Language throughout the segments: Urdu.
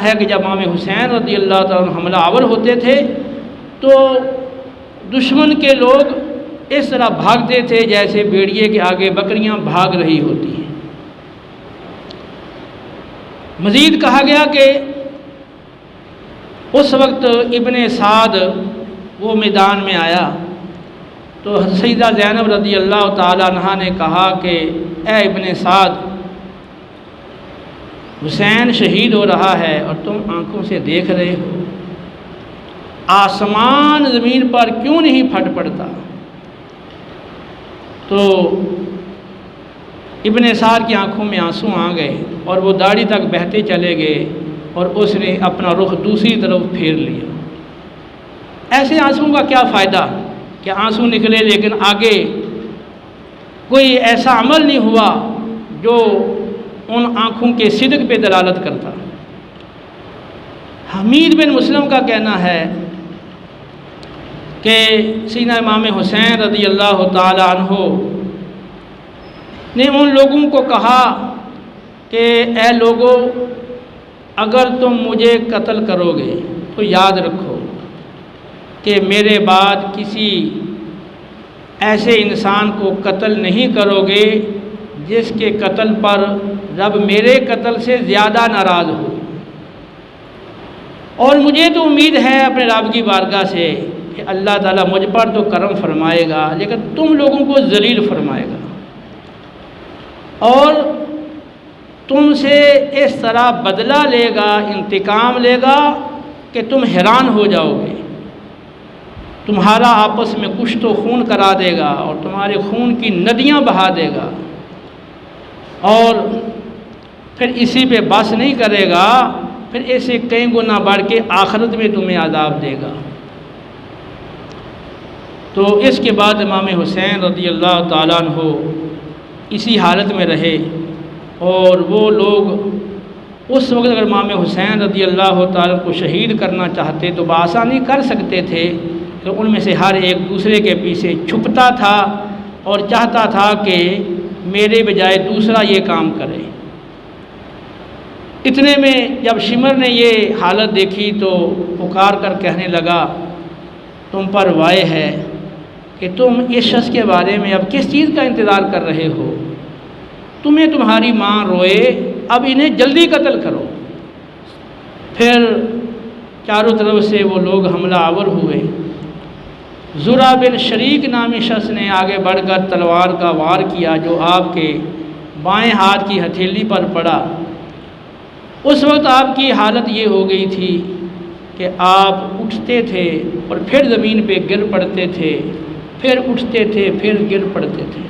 ہے کہ جب امام حسین رضی اللہ تعالیٰ عنہ حملہ آور ہوتے تھے تو دشمن کے لوگ اس طرح بھاگتے تھے جیسے بھیڑیے کے آگے بکریاں بھاگ رہی ہوتی ہیں۔ مزید کہا گیا کہ اس وقت ابن سعد وہ میدان میں آیا تو سیدہ زینب رضی اللہ تعالیٰ عنہا نے کہا کہ اے ابن سعد، حسین شہید ہو رہا ہے اور تم آنکھوں سے دیکھ رہے ہو، آسمان زمین پر کیوں نہیں پھٹ پڑتا؟ تو ابن سعد کی آنکھوں میں آنسو آ گئے اور وہ داڑھی تک بہتے چلے گئے اور اس نے اپنا رخ دوسری طرف پھیر لیا۔ ایسے آنسوؤں کا کیا فائدہ کہ آنسو نکلے لیکن آگے کوئی ایسا عمل نہیں ہوا جو ان آنکھوں کے صدق پہ دلالت کرتا۔ حمید بن مسلم کا کہنا ہے کہ سیدنا امام حسین رضی اللہ تعالی عنہ نے ان لوگوں کو کہا کہ اے لوگو، اگر تم مجھے قتل کرو گے تو یاد رکھو کہ میرے بعد کسی ایسے انسان کو قتل نہیں کرو گے جس کے قتل پر رب میرے قتل سے زیادہ ناراض ہو، اور مجھے تو امید ہے اپنے رب کی بارگاہ سے کہ اللہ تعالیٰ مجھ پر تو کرم فرمائے گا لیکن تم لوگوں کو ذلیل فرمائے گا اور تم سے اس طرح بدلہ لے گا، انتقام لے گا کہ تم حیران ہو جاؤ گے۔ تمہارا آپس میں کشت و خون کرا دے گا اور تمہارے خون کی ندیاں بہا دے گا، اور پھر اسی پہ بس نہیں کرے گا، پھر ایسے کئی گنا بڑھ کے آخرت میں تمہیں عذاب دے گا۔ تو اس کے بعد امام حسین رضی اللہ تعالیٰ عنہ اسی حالت میں رہے، اور وہ لوگ اس وقت اگر امام حسین رضی اللہ تعالیٰ کو شہید کرنا چاہتے تو بآسانی کر سکتے تھے، کہ ان میں سے ہر ایک دوسرے کے پیچھے چھپتا تھا اور چاہتا تھا کہ میرے بجائے دوسرا یہ کام کرے۔ اتنے میں جب شمر نے یہ حالت دیکھی تو پکار کر کہنے لگا، تم پر وائے ہے کہ تم اس شخص کے بارے میں اب کس چیز کا انتظار کر رہے ہو؟ تمہیں تمہاری ماں روئے، اب انہیں جلدی قتل کرو۔ پھر چاروں طرف سے وہ لوگ حملہ آور ہوئے۔ زرع بن شریک نامی شخص نے آگے بڑھ کر تلوار کا وار کیا جو آپ کے بائیں ہاتھ کی ہتھیلی پر پڑا۔ اس وقت آپ کی حالت یہ ہو گئی تھی کہ آپ اٹھتے تھے اور پھر زمین پہ گر پڑتے تھے، پھر اٹھتے تھے، پھر گر پڑتے تھے۔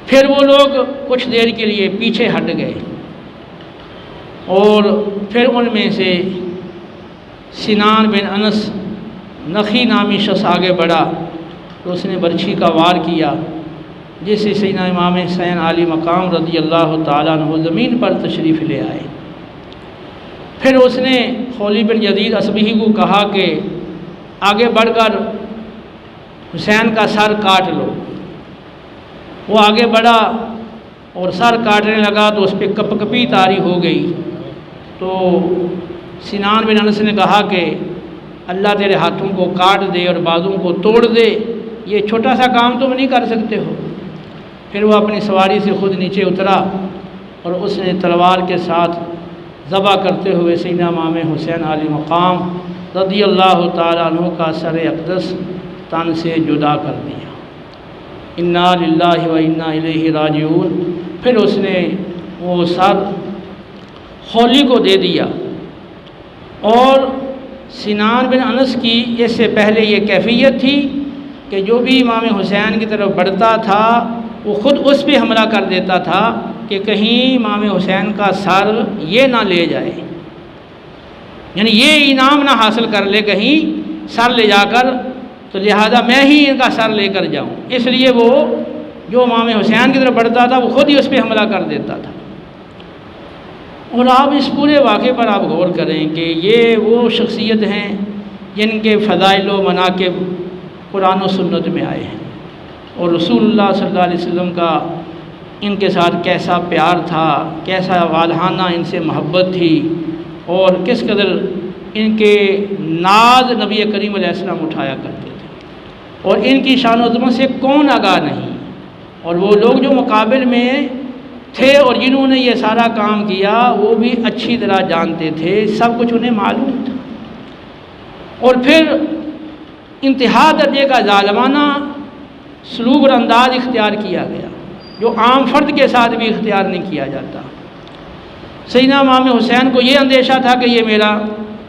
پھر وہ لوگ کچھ دیر کے لیے پیچھے ہٹ گئے، اور پھر ان میں سے سنان بن انس نخی نامی شخص آگے بڑھا تو اس نے برچھی کا وار کیا، جس سے سیدنا امام حسین عالی مقام رضی اللہ تعالیٰ عنہ زمین پر تشریف لے آئے۔ پھر اس نے خولی بن یزید اصبہی کو کہا کہ آگے بڑھ کر حسین کا سر کاٹ لو۔ وہ آگے بڑھا اور سر کاٹنے لگا تو اس پہ کپ کپی طاری ہو گئی۔ تو سنان بن انس نے کہا کہ اللہ تیرے ہاتھوں کو کاٹ دے اور بازوں کو توڑ دے، یہ چھوٹا سا کام تم نہیں کر سکتے ہو۔ پھر وہ اپنی سواری سے خود نیچے اترا اور اس نے تلوار کے ساتھ ذبح کرتے ہوئے سیدنا امام حسین علی مقام رضی اللہ تعالیٰ عنہ کا سر اقدس تن سے جدا کر دیا۔ انا للہ و انا الیہ راجعون۔ پھر اس نے وہ سر خولی کو دے دیا، اور سنان بن انس کی اس سے پہلے یہ کیفیت تھی کہ جو بھی امام حسین کی طرف بڑھتا تھا وہ خود اس پہ حملہ کر دیتا تھا کہ کہیں امام حسین کا سر یہ نہ لے جائے، یعنی یہ انعام نہ حاصل کر لے کہیں سر لے جا کر، تو لہذا میں ہی ان کا سر لے کر جاؤں۔ اس لیے وہ جو امام حسین کی طرف بڑھتا تھا وہ خود ہی اس پہ حملہ کر دیتا تھا۔ اور آپ اس پورے واقعے پر آپ غور کریں کہ یہ وہ شخصیت ہیں جن کے فضائل و مناقب قرآن و سنت میں آئے ہیں، اور رسول اللہ صلی اللہ علیہ وسلم کا ان کے ساتھ کیسا پیار تھا، کیسا والہانہ ان سے محبت تھی، اور کس قدر ان کے ناز نبی کریم علیہ السلام اٹھایا کرتے تھے، اور ان کی شان و عظمت سے کون آگاہ نہیں۔ اور وہ لوگ جو مقابل میں تھے اور جنہوں نے یہ سارا کام کیا وہ بھی اچھی طرح جانتے تھے، سب کچھ انہیں معلوم تھا۔ اور پھر انتہا درجے کا ظالمانہ سلوک اور انداز اختیار کیا گیا جو عام فرد کے ساتھ بھی اختیار نہیں کیا جاتا۔ سیدنا امام حسین کو یہ اندیشہ تھا کہ یہ میرا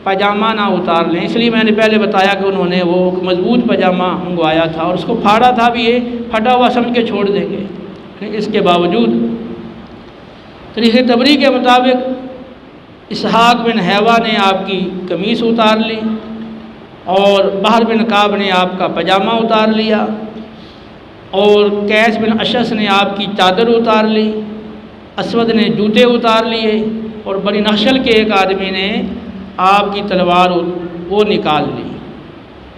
پاجامہ نہ اتار لیں، اس لیے میں نے پہلے بتایا کہ انہوں نے وہ مضبوط پاجامہ منگوایا تھا اور اس کو پھاڑا تھا بھی، یہ پھٹا ہوا سمجھ کے چھوڑ دیں گے۔ اس کے باوجود تاریخ طبری کے مطابق اسحاق بن حیوہ نے آپ کی قمیص اتار لی، اور بحر بن کعب نے آپ کا پاجامہ اتار لیا، اور قیس بن اشعث نے آپ کی چادر اتار لی، اسود نے جوتے اتار لیے، اور بنی نخشل کے ایک آدمی نے آپ کی تلوار وہ نکال لی،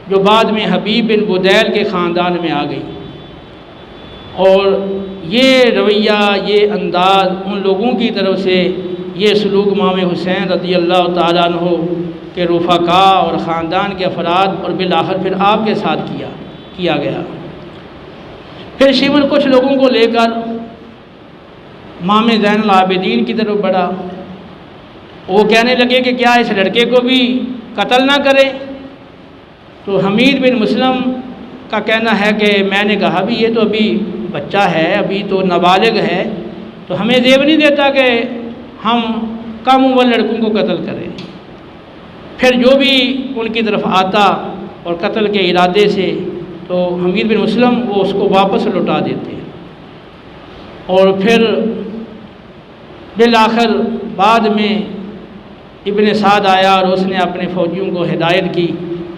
جو بعد میں حبیب بن بدیل کے خاندان میں آ گئی۔ اور یہ رویہ، یہ انداز ان لوگوں کی طرف سے، یہ سلوک امام حسین رضی اللہ تعالیٰ عنہ کے رفقاء اور خاندان کے افراد اور بالآخر پھر آپ کے ساتھ کیا گیا۔ پھر شیون کچھ لوگوں کو لے کر امام زین العابدین کی طرف بڑھا، وہ کہنے لگے کہ کیا اس لڑکے کو بھی قتل نہ کرے؟ تو حمید بن مسلم کا کہنا ہے کہ میں نے کہا بھی یہ تو ابھی بچہ ہے، ابھی تو نابالغ ہے، تو ہمیں زیب نہیں دیتا کہ ہم کم عمر لڑکوں کو قتل کریں۔ پھر جو بھی ان کی طرف آتا اور قتل کے ارادے سے، تو حمید بن مسلم وہ اس کو واپس لوٹا دیتے، اور پھر بالآخر بعد میں ابن سعد آیا اور اس نے اپنے فوجیوں کو ہدایت کی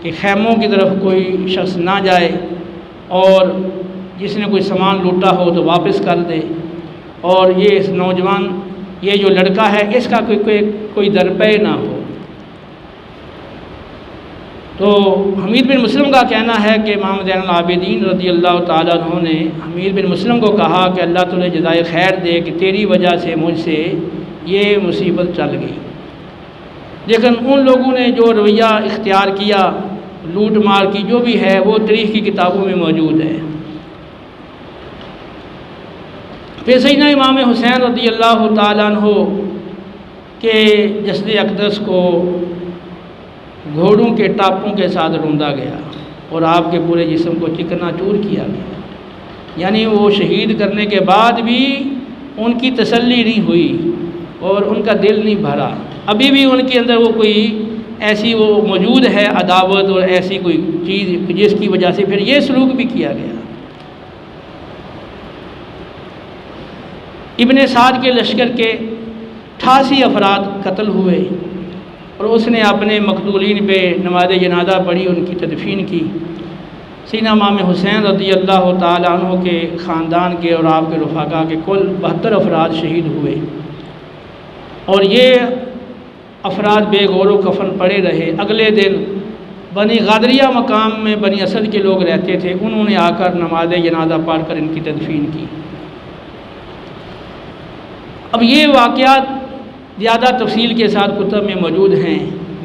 کہ خیموں کی طرف کوئی شخص نہ جائے، اور جس نے کوئی سامان لوٹا ہو تو واپس کر دے، اور یہ اس نوجوان، یہ جو لڑکا ہے اس کا کوئی درپے نہ ہو۔ تو حمید بن مسلم کا کہنا ہے کہ امام زین العابدین رضی اللہ تعالیٰ عنہ نے حمید بن مسلم کو کہا کہ اللہ تعالیٰ جزائے خیر دے کہ تیری وجہ سے مجھ سے یہ مصیبت چل گئی۔ لیکن ان لوگوں نے جو رویہ اختیار کیا، لوٹ مار کی جو بھی ہے، وہ تاریخ کی کتابوں میں موجود ہے۔ پھر سیدنا امام حسین رضی اللہ تعالیٰ عنہ کے جسد اقدس کو گھوڑوں کے ٹاپوں کے ساتھ روندا گیا، اور آپ کے پورے جسم کو چکنا چور کیا گیا۔ یعنی وہ شہید کرنے کے بعد بھی ان کی تسلی نہیں ہوئی اور ان کا دل نہیں بھرا، ابھی بھی ان کے اندر وہ کوئی ایسی وہ موجود ہے عداوت اور ایسی کوئی چیز جس کی وجہ سے پھر یہ سلوک بھی کیا گیا۔ ابن سعد کے لشکر کے 88 افراد قتل ہوئے، اور اس نے اپنے مقتولین پہ نماز جنازہ پڑھی، ان کی تدفین کی۔ سیدنا امام حسین رضی اللہ تعالیٰ عنہ کے خاندان کے اور آپ کے رفقاء کے کل 72 افراد شہید ہوئے، اور یہ افراد بے غور و کفن پڑے رہے۔ اگلے دن بنی غادریہ مقام میں بنی اسد کے لوگ رہتے تھے، انہوں نے آ کر نماز جنازہ پڑھ کر ان کی تدفین کی۔ اب یہ واقعات زیادہ تفصیل کے ساتھ کتب میں موجود ہیں،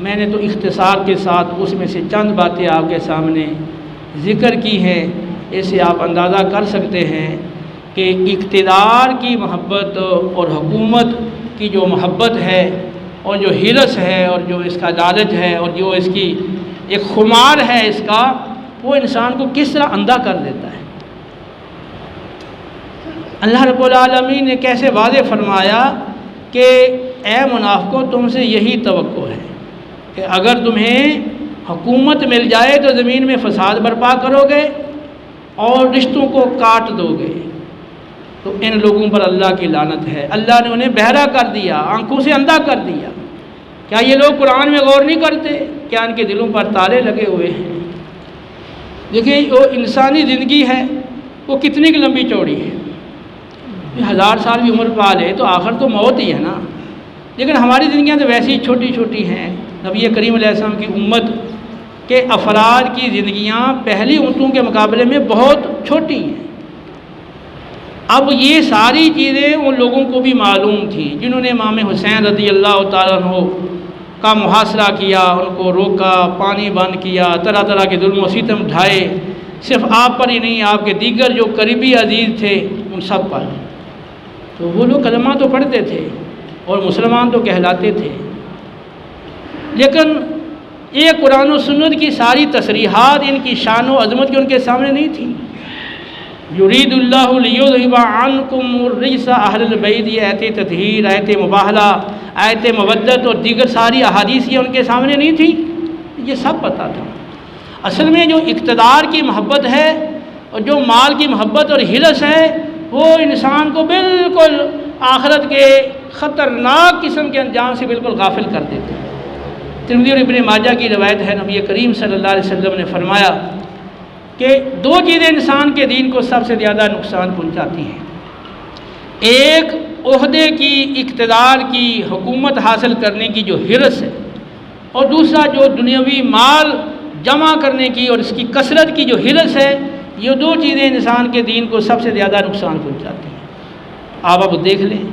میں نے تو اختصار کے ساتھ اس میں سے چند باتیں آپ کے سامنے ذکر کی ہیں۔ اس سے آپ اندازہ کر سکتے ہیں کہ اقتدار کی محبت اور حکومت کی جو محبت ہے، اور جو حرص ہے، اور جو اس کا لالچ ہے، اور جو اس کی ایک خمار ہے اس کا، وہ انسان کو کس طرح اندھا کر دیتا ہے۔ اللہ رب العالمین نے کیسے واضح فرمایا کہ اے منافقو تم سے یہی توقع ہے کہ اگر تمہیں حکومت مل جائے تو زمین میں فساد برپا کرو گے اور رشتوں کو کاٹ دو گے، تو ان لوگوں پر اللہ کی لعنت ہے۔ اللہ نے انہیں بہرا کر دیا، آنکھوں سے اندھا کر دیا۔ کیا یہ لوگ قرآن میں غور نہیں کرتے؟ کیا ان کے دلوں پر تالے لگے ہوئے ہیں؟ دیکھیں وہ انسانی زندگی ہے، وہ کتنی کی لمبی چوڑی ہے۔ 1000 سال بھی عمر پا لے تو آخر تو موت ہی ہے نا۔ لیکن ہماری زندگیاں تو ویسی چھوٹی چھوٹی ہیں۔ نبی کریم علیہ السلام کی امت کے افراد کی زندگیاں پہلی امتوں کے مقابلے میں بہت چھوٹی ہیں۔ اب یہ ساری چیزیں ان لوگوں کو بھی معلوم تھی جنہوں نے امام حسین رضی اللہ تعالیٰ عنہ کا محاصرہ کیا، ان کو روکا، پانی بند کیا، طرح طرح کے ظلم و ستم ڈھائے، صرف آپ پر ہی نہیں، آپ کے دیگر جو قریبی عزیز تھے ان سب پر۔ تو وہ لوگ کلمہ تو پڑھتے تھے اور مسلمان تو کہلاتے تھے، لیکن یہ قرآن و سنت کی ساری تصریحات ان کی شان و عظمت کی ان کے سامنے نہیں تھی۔ یرید اللہ لیذھب عنکم الرجس اہل البیت، یہ آیت تطہیر، آیت مباہلہ، آیت مودت اور دیگر ساری احادیث یہ ان کے سامنے نہیں تھی، یہ سب پتہ تھا۔ اصل میں جو اقتدار کی محبت ہے اور جو مال کی محبت اور حرص ہے وہ انسان کو بالکل آخرت کے خطرناک قسم کے انجام سے بالکل غافل کر دیتے ہیں۔ ترمذی اور ابن ماجہ کی روایت ہے، نبی کریم صلی اللہ علیہ وسلم نے فرمایا کہ دو چیزیں انسان کے دین کو سب سے زیادہ نقصان پہنچاتی ہیں، ایک عہدے کی، اقتدار کی، حکومت حاصل کرنے کی جو حرص ہے، اور دوسرا جو دنیاوی مال جمع کرنے کی اور اس کی کثرت کی جو حرص ہے، یہ دو چیزیں انسان کے دین کو سب سے زیادہ نقصان پہنچاتی ہیں۔ آپ اب دیکھ لیں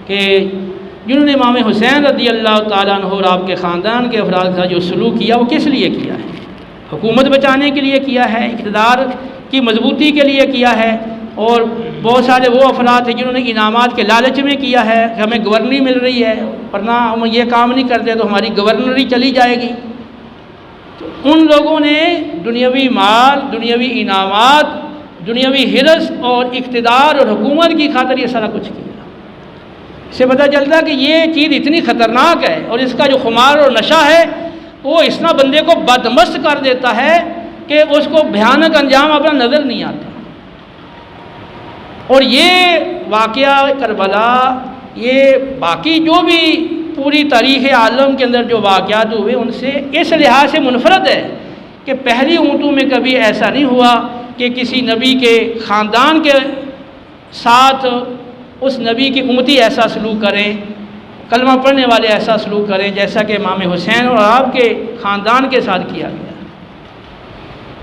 کہ جنہوں نے امام حسین رضی اللہ تعالیٰ عنہ اور آپ کے خاندان کے افراد کا جو سلوک کیا وہ کس لیے کیا ہے؟ حکومت بچانے کے لیے کیا ہے، اقتدار کی مضبوطی کے لیے کیا ہے، اور بہت سارے وہ افراد تھے جنہوں نے انعامات کے لالچ میں کیا ہے کہ ہمیں گورنری مل رہی ہے، ورنہ ہم یہ کام نہیں کرتے تو ہماری گورنری چلی جائے گی۔ تو ان لوگوں نے دنیاوی مال، دنیاوی انعامات، دنیاوی حرص اور اقتدار اور حکومت کی خاطر یہ سارا کچھ کیا۔ اس سے پتہ چلتا کہ یہ چیز اتنی خطرناک ہے اور اس کا جو خمار اور نشہ ہے وہ اس طرح بندے کو بدمست کر دیتا ہے کہ اس کو بھیانک انجام اپنا نظر نہیں آتا۔ اور یہ واقعہ کربلا، یہ باقی جو بھی پوری تاریخ عالم کے اندر جو واقعات ہوئے ان سے اس لحاظ سے منفرد ہے کہ پہلی امتوں میں کبھی ایسا نہیں ہوا کہ کسی نبی کے خاندان کے ساتھ اس نبی کی امتی ایسا سلوک کریں، کلمہ پڑھنے والے ایسا سلوک کریں جیسا کہ امام حسین اور آپ کے خاندان کے ساتھ کیا گیا۔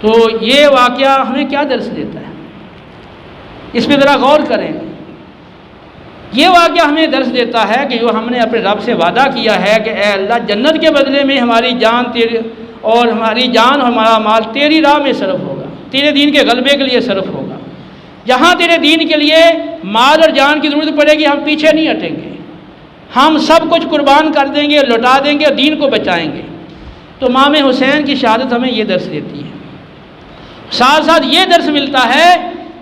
تو یہ واقعہ ہمیں کیا درس دیتا ہے؟ اس پہ ذرا غور کریں۔ یہ واقعہ ہمیں درس دیتا ہے کہ جو ہم نے اپنے رب سے وعدہ کیا ہے کہ اے اللہ جنت کے بدلے میں ہماری جان تیری اور ہماری جان اور ہمارا مال تیری راہ میں صرف ہوگا، تیرے دین کے غلبے کے لیے صرف ہوگا۔ جہاں تیرے دین کے لیے مال اور جان کی ضرورت پڑے گی ہم پیچھے نہیں ہٹیں گے، ہم سب کچھ قربان کر دیں گے، لوٹا دیں گے اور دین کو بچائیں گے۔ تو امام حسین کی شہادت ہمیں یہ درس دیتی ہے۔ ساتھ ساتھ یہ درس ملتا ہے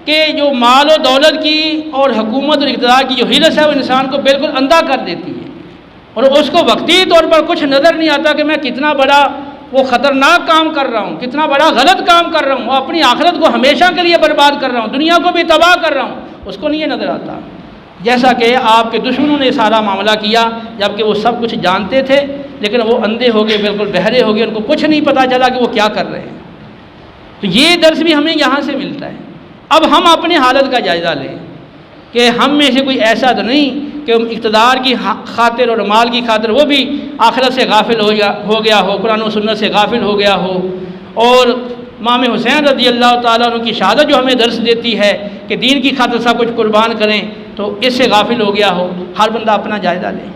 کہ جو مال و دولت کی اور حکومت اور اقتدار کی جو حرص ہے وہ انسان کو بالکل اندھا کر دیتی ہے، اور اس کو وقتی طور پر کچھ نظر نہیں آتا کہ میں کتنا بڑا وہ خطرناک کام کر رہا ہوں، کتنا بڑا غلط کام کر رہا ہوں، وہ اپنی آخرت کو ہمیشہ کے لیے برباد کر رہا ہوں، دنیا کو بھی تباہ کر رہا ہوں، اس کو نہیں یہ نظر آتا۔ جیسا کہ آپ کے دشمنوں نے سارا معاملہ کیا، جبکہ وہ سب کچھ جانتے تھے لیکن وہ اندھے ہو گئے، بالکل بہرے ہو گئے، ان کو کچھ نہیں پتہ چلا کہ وہ کیا کر رہے ہیں۔ تو یہ درس بھی ہمیں یہاں سے ملتا ہے۔ اب ہم اپنی حالت کا جائزہ لیں کہ ہم میں سے کوئی ایسا تو نہیں کہ اقتدار کی خاطر اور مال کی خاطر وہ بھی آخرت سے غافل ہو گیا ہو، قرآن و سنت سے غافل ہو گیا ہو۔ اور امام حسین رضی اللہ تعالیٰ عنہ کی شہادت جو ہمیں درس دیتی ہے کہ دین کی خاطر سب کچھ قربان کریں، تو اس سے غافل ہو گیا ہو۔ ہر بندہ اپنا جائزہ لے،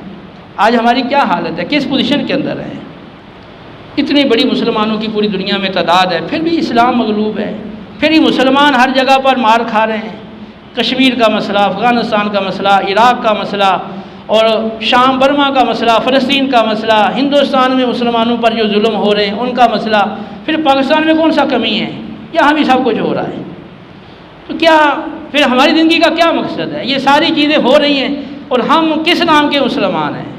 آج ہماری کیا حالت ہے، کس پوزیشن کے اندر ہے؟ اتنی بڑی مسلمانوں کی پوری دنیا میں تعداد ہے، پھر بھی اسلام مغلوب ہے، پھر ہی مسلمان ہر جگہ پر مار کھا رہے ہیں۔ کشمیر کا مسئلہ، افغانستان کا مسئلہ، عراق کا مسئلہ، اور شام برما کا مسئلہ، فلسطین کا مسئلہ، ہندوستان میں مسلمانوں پر جو ظلم ہو رہے ہیں ان کا مسئلہ، پھر پاکستان میں کون سا کمی ہے؟ یہاں بھی سب کچھ ہو رہا ہے۔ تو کیا پھر ہماری زندگی کا کیا مقصد ہے؟ یہ ساری چیزیں ہو رہی ہیں اور ہم کس نام کے مسلمان ہیں؟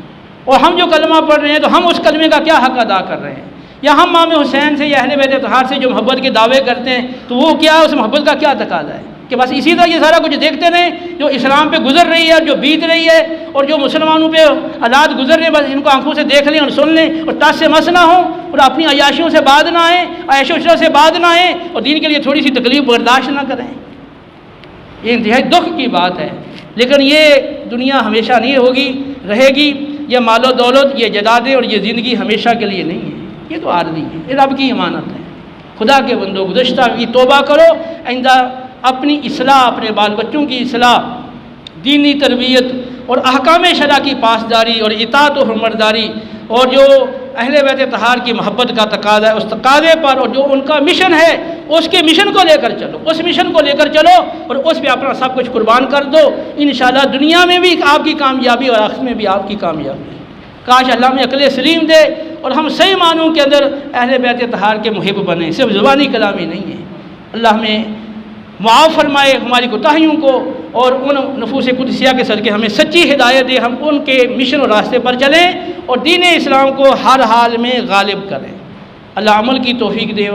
اور ہم جو کلمہ پڑھ رہے ہیں تو ہم اس کلمے کا کیا حق ادا کر رہے ہیں؟ یا ہم امام حسین سے یا اہل بیت اطہار سے جو محبت کے دعوے کرتے ہیں تو وہ کیا، اس محبت کا کیا تقاضا ہے کہ بس اسی طرح یہ سارا کچھ دیکھتے رہیں جو اسلام پہ گزر رہی ہے، جو بیت رہی ہے، اور جو مسلمانوں پہ حالات گزر رہے ہیں بس ان کو آنکھوں سے دیکھ لیں اور سن لیں اور ٹاس سے مس نہ ہوں اور اپنی عیاشیوں سے باز نہ آئیں، عیش و عشرت سے باز نہ آئیں اور دین کے لیے تھوڑی سی تکلیف برداشت نہ کریں؟ یہ انتہائی دکھ کی بات ہے، لیکن یہ دنیا ہمیشہ نہیں ہوگی، رہے گی۔ یہ مال و دولت، یہ جائیدادیں اور یہ زندگی ہمیشہ کے لیے نہیں ہے، یہ تو عارضی ہے، یہ رب کی امانت ہے۔ خدا کے بندو گزشتہ کی توبہ کرو، آئندہ اپنی اصلاح، اپنے بال بچوں کی اصلاح، دینی تربیت اور احکام شرع کی پاسداری اور اطاعت و حرمتداری، اور جو اہل بیت طہار کی محبت کا تقاضا ہے اس تقاضے پر، اور جو ان کا مشن ہے اس کے مشن کو لے کر چلو، اس مشن کو لے کر چلو اور اس پہ اپنا سب کچھ قربان کر دو۔ انشاءاللہ دنیا میں بھی آپ کی کامیابی اور آخرت میں بھی آپ کی کامیابی۔ کاش اللہ میں عقل سلیم دے اور ہم صحیح معنوں کے اندر اہل بیت طہار کے محب بنیں، صرف زبانی کلامی نہیں ہے۔ اللہ ہمیں معاف فرمائے ہماری کوتاہیوں کو، اور ان نفوس قدسیہ کے صدقے ہمیں سچی ہدایت دے، ہم ان کے مشن اور راستے پر چلیں اور دین اسلام کو ہر حال میں غالب کریں۔ اللہ عمل کی توفیق دے۔